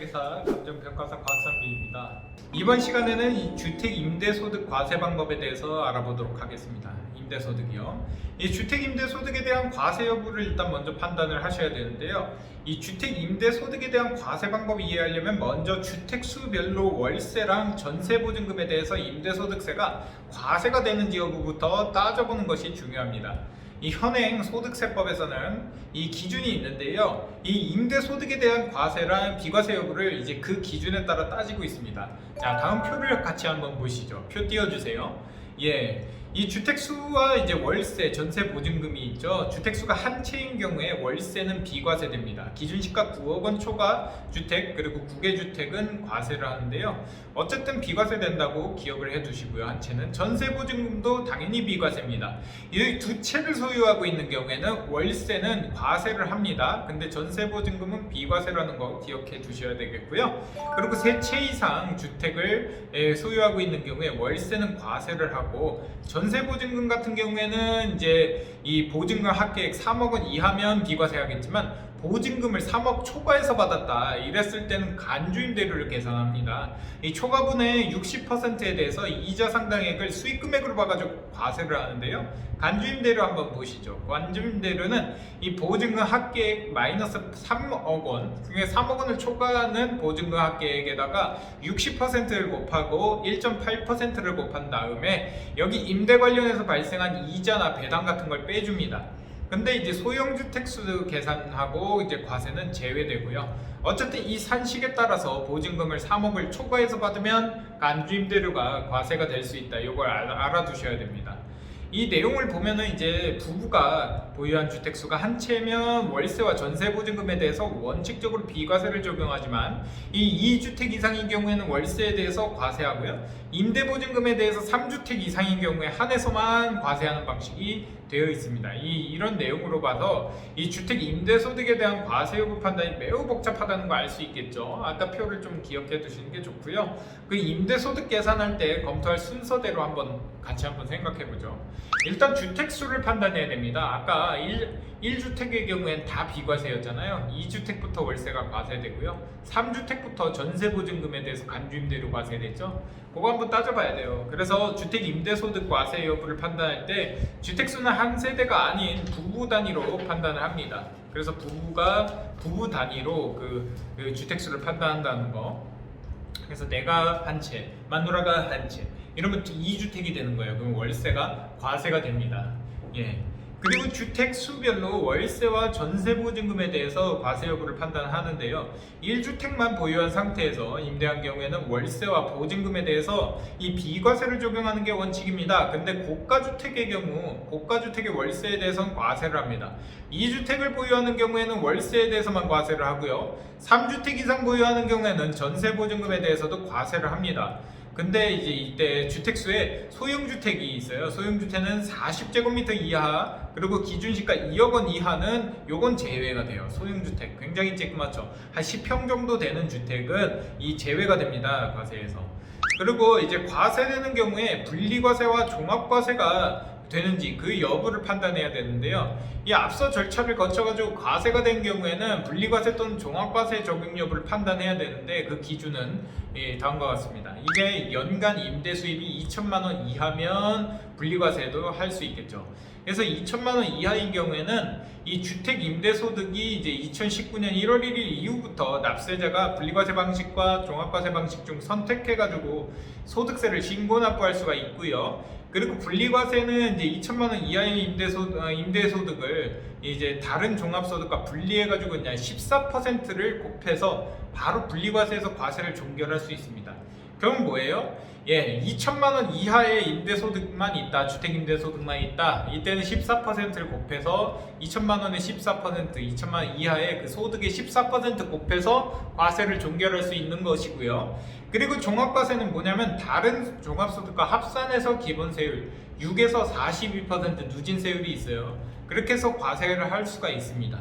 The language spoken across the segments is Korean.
주택회사 감정평가사 곽상빈입니다. 이번 시간에는 이 주택임대소득 과세 방법에 대해서 알아보도록 하겠습니다. 임대소득이요. 이 주택임대소득에 대한 과세 여부를 일단 먼저 판단을 하셔야 되는데요. 이 주택임대소득에 대한 과세 방법을 이해하려면 먼저 주택수별로 월세랑 전세보증금에 대해서 임대소득세가 과세가 되는지 여부부터 따져보는 것이 중요합니다. 이 현행 소득세법에서는 이 기준이 있는데요. 이 임대소득에 대한 과세랑 비과세 여부를 이제 그 기준에 따라 따지고 있습니다. 자, 다음 표를 같이 한번 보시죠. 표 띄워주세요. 예. 이 주택수와 이제 월세, 전세 보증금이 있죠. 주택수가 한 채인 경우에 월세는 비과세됩니다. 기준시가 9억 원 초과 주택 그리고 9개 주택은 과세를 하는데요. 어쨌든 비과세된다고 기억을 해두시고요. 한 채는 전세 보증금도 당연히 비과세입니다. 이 두 채를 소유하고 있는 경우에는 월세는 과세를 합니다. 근데 전세 보증금은 비과세라는 거 기억해 두셔야 되겠고요. 그리고 세 채 이상 주택을 소유하고 있는 경우에 월세는 과세를 하고 전세 보증금 같은 경우에는 이제 이 보증금 합계액 3억 원 이하면 비과세하겠지만 보증금을 3억 초과해서 받았다 이랬을 때는 간주임대료를 계산합니다. 이 초과분의 60%에 대해서 이자 상당액을 수익금액으로 봐가지고 과세를 하는데요. 간주임대료 한번 보시죠. 간주임대료는 이 보증금 합계액 마이너스 3억 원, 그게 3억 원을 초과하는 보증금 합계액에다가 60%를 곱하고 1.8%를 곱한 다음에 여기 임대 관련해서 발생한 이자나 배당 같은 걸 빼줍니다. 근데 이제 소형주택수 계산하고 이제 과세는 제외되고요. 어쨌든 이 산식에 따라서 보증금을 3억을 초과해서 받으면 간주임대료가 과세가 될 수 있다. 이걸 알아두셔야 됩니다. 이 내용을 보면은 이제 부부가 보유한 주택수가 한 채면 월세와 전세 보증금에 대해서 원칙적으로 비과세를 적용하지만 이 2주택 이상인 경우에는 월세에 대해서 과세하고요. 임대 보증금에 대해서 3주택 이상인 경우에 한해서만 과세하는 방식이 되어 있습니다. 이런 내용으로 봐서 이 주택 임대소득에 대한 과세 여부 판단이 매우 복잡하다는 거 알 수 있겠죠. 아까 표를 좀 기억해 두시는 게 좋고요. 그 임대소득 계산할 때 검토할 순서대로 같이 한번 생각해 보죠. 일단 주택수를 판단해야 됩니다. 아까 1주택의 경우엔 다 비과세였잖아요. 2주택부터 월세가 과세되고요. 3주택부터 전세보증금에 대해서 간주임대료 과세됐죠. 그거 한번 따져봐야 돼요. 그래서 주택 임대소득 과세 여부를 판단할 때 주택수는 한 세대가 아닌 부부 단위로 판단을 합니다. 그래서 부부 단위로 그 주택수를 판단한다는 거. 그래서 내가 한 채, 마누라가 한 채. 이러면 2주택이 되는 거예요. 그럼 월세가 과세가 됩니다. 예. 그리고 주택 수별로 월세와 전세 보증금에 대해서 과세 여부를 판단하는데요. 1주택만 보유한 상태에서 임대한 경우에는 월세와 보증금에 대해서 이 비과세를 적용하는 게 원칙입니다. 근데 고가주택의 경우 고가주택의 월세에 대해서는 과세를 합니다. 2주택을 보유하는 경우에는 월세에 대해서만 과세를 하고요. 3주택 이상 보유하는 경우에는 전세 보증금에 대해서도 과세를 합니다. 근데 이제 이때 주택수에 소형주택이 있어요. 소형주택은 40제곱미터 이하 그리고 기준시가 2억 원 이하는 요건 제외가 돼요. 소형주택 굉장히 쬐끄맣죠. 한 10평 정도 되는 주택은 이 제외가 됩니다. 과세에서. 그리고 이제 과세되는 경우에 분리과세와 종합과세가 되는지 그 여부를 판단해야 되는데요. 이 앞서 절차를 거쳐가지고 과세가 된 경우에는 분리과세 또는 종합과세 적용 여부를 판단해야 되는데 그 기준은 다음과 같습니다. 이게 연간 임대 수입이 2천만 원 이하면 분리과세도 할 수 있겠죠. 그래서 2천만 원 이하인 경우에는 이 주택 임대소득이 이제 2019년 1월 1일 이후부터 납세자가 분리과세 방식과 종합과세 방식 중 선택해가지고 소득세를 신고 납부할 수가 있고요. 그리고 분리과세는 이제 2천만 원 이하의 임대소득을 이제 다른 종합소득과 분리해가지고 그냥 14%를 곱해서 바로 분리과세에서 과세를 종결할 수 있습니다. 그럼 뭐예요? 예, 2천만 원 이하의 임대소득만 있다, 주택임대소득만 있다. 이때는 14%를 곱해서 2천만 원의 14%, 2천만 원 이하의 그 소득의 14% 곱해서 과세를 종결할 수 있는 것이고요. 그리고 종합과세는 뭐냐면 다른 종합소득과 합산해서 기본세율 6에서 42% 누진세율이 있어요. 그렇게 해서 과세를 할 수가 있습니다.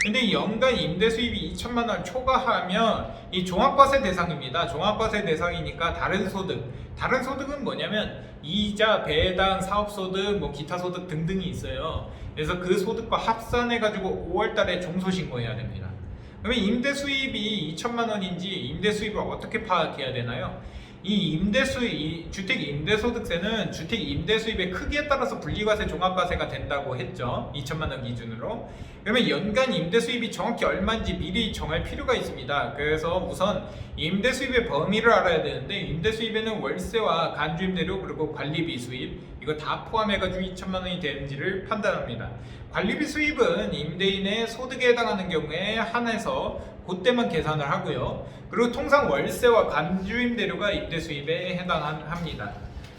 근데 연간 임대 수입이 2천만 원 초과하면 이 종합과세 대상입니다. 종합과세 대상이니까 다른 소득은 뭐냐면 이자, 배당, 사업소득, 뭐 기타 소득 등등이 있어요. 그래서 그 소득과 합산해 가지고 5월 달에 종소신고해야 됩니다. 그러면 임대 수입이 2천만 원인지 임대 수입을 어떻게 파악해야 되나요? 이 임대 수입, 이 주택 임대 소득세는 주택 임대 수입의 크기에 따라서 분리과세 종합과세가 된다고 했죠. 2천만 원 기준으로. 그러면 연간 임대 수입이 정확히 얼마인지 미리 정할 필요가 있습니다. 그래서 우선 임대 수입의 범위를 알아야 되는데, 임대 수입에는 월세와 간주임대료 그리고 관리비 수입 이거 다 포함해가지고 2천만 원이 되는지를 판단합니다. 관리비 수입은 임대인의 소득에 해당하는 경우에 한해서 그때만 계산을 하고요. 그리고 통상 월세와 간주임대료가 임대 수입에 해당합니다.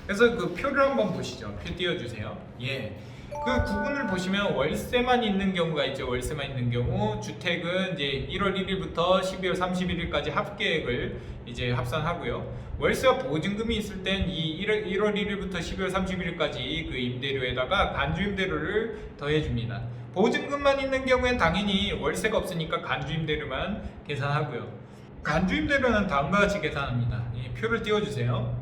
그래서 그 표를 한번 보시죠. 표 띄워주세요. 예. 그 구분을 보시면 월세만 있는 경우가 있죠. 월세만 있는 경우 주택은 이제 1월 1일부터 12월 31일까지 합계액을 이제 합산하고요. 월세와 보증금이 있을 땐 이 1월 1일부터 12월 31일까지 그 임대료에다가 간주임대료를 더해줍니다. 보증금만 있는 경우엔 당연히 월세가 없으니까 간주임대료만 계산하고요. 간주임대료는 다음과 같이 계산합니다. 표를 띄워주세요.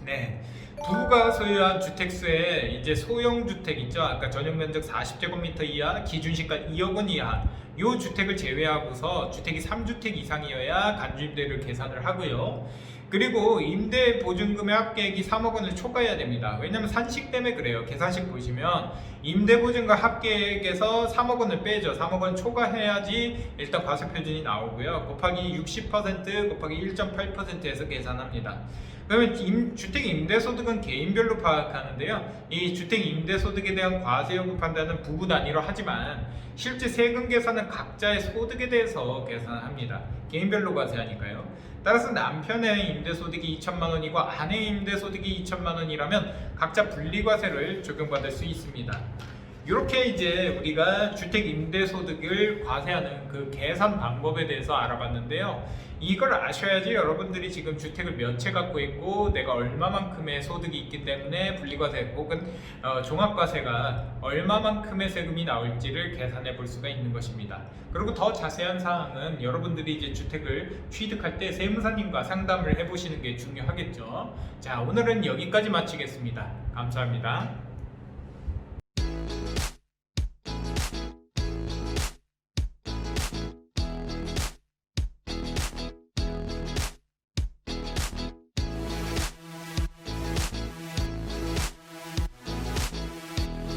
네. 부부가 소유한 주택수에 이제 소형주택 있죠. 아까 전용면적 40제곱미터 이하, 기준시가 2억 원 이하 요 주택을 제외하고서 주택이 3주택 이상이어야 간주임대료를 계산을 하고요. 그리고 임대 보증금의 합계액이 3억 원을 초과해야 됩니다. 왜냐면 산식 때문에 그래요. 계산식 보시면 임대 보증금 합계액에서 3억 원을 빼죠. 3억 원 초과해야지 일단 과세 표준이 나오고요. 곱하기 60% 곱하기 1.8%에서 계산합니다. 그러면 주택 임대소득은 개인별로 파악하는데요. 이 주택 임대소득에 대한 과세 요구 판단은 부부 단위로 하지만 실제 세금 계산은 각자의 소득에 대해서 계산합니다. 개인별로 과세하니까요. 따라서 남편의 임대소득이 2천만 원이고 아내의 임대소득이 2천만 원이라면 각자 분리과세를 적용받을 수 있습니다. 이렇게 이제 우리가 주택 임대소득을 과세하는 그 계산 방법에 대해서 알아봤는데요. 이걸 아셔야지 여러분들이 지금 주택을 몇 채 갖고 있고 내가 얼마만큼의 소득이 있기 때문에 분리과세 혹은 종합과세가 얼마만큼의 세금이 나올지를 계산해 볼 수가 있는 것입니다. 그리고 더 자세한 사항은 여러분들이 이제 주택을 취득할 때 세무사님과 상담을 해보시는 게 중요하겠죠. 자, 오늘은 여기까지 마치겠습니다. 감사합니다.